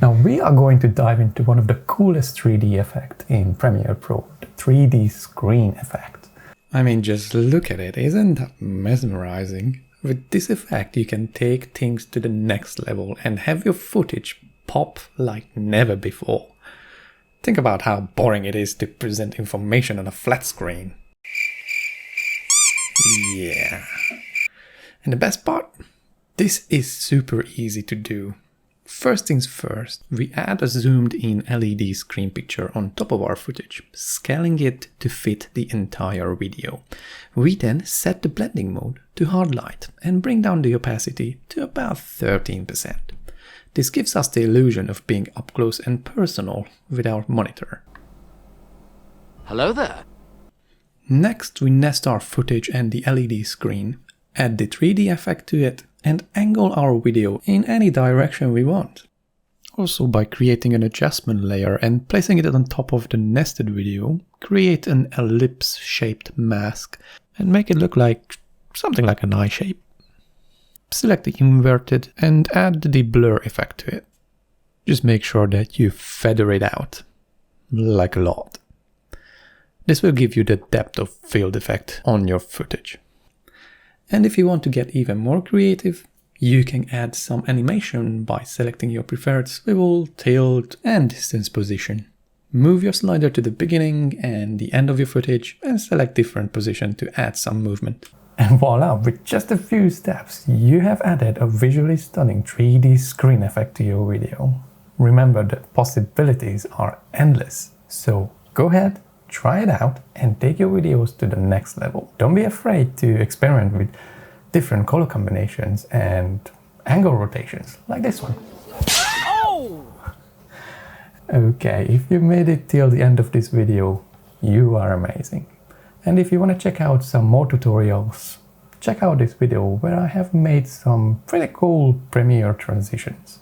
Now we are going to dive into one of the coolest 3D effects in Premiere Pro, the 3D screen effect. I mean, just look at it, isn't that mesmerizing? With this effect you can take things to the next level and have your footage pop like never before. Think about how boring it is to present information on a flat screen. Yeah. And the best part? This is super easy to do. First things first, we add a zoomed in LED screen picture on top of our footage, scaling it to fit the entire video. We then set the blending mode to hard light and bring down the opacity to about 13%. This gives us the illusion of being up close and personal with our monitor. Hello there. Next, we nest our footage and the LED screen, add the 3D effect to it, and angle our video in any direction we want. Also, by creating an adjustment layer and placing it on top of the nested video, create an ellipse-shaped mask and make it look like something like an eye shape. Select the inverted and add the blur effect to it. Just make sure that you feather it out, like a lot. This will give you the depth of field effect on your footage. And if you want to get even more creative, you can add some animation by selecting your preferred swivel, tilt and distance position. Move your slider to the beginning and the end of your footage and select different position to add some movement. And voila, with just a few steps, you have added a visually stunning 3D screen effect to your video. Remember, the possibilities are endless, so go ahead, try it out and take your videos to the next level. Don't be afraid to experiment with different color combinations and angle rotations, like this one. Oh! Okay, if you made it till the end of this video, you are amazing. And if you want to check out some more tutorials, check out this video where I have made some pretty cool Premiere transitions.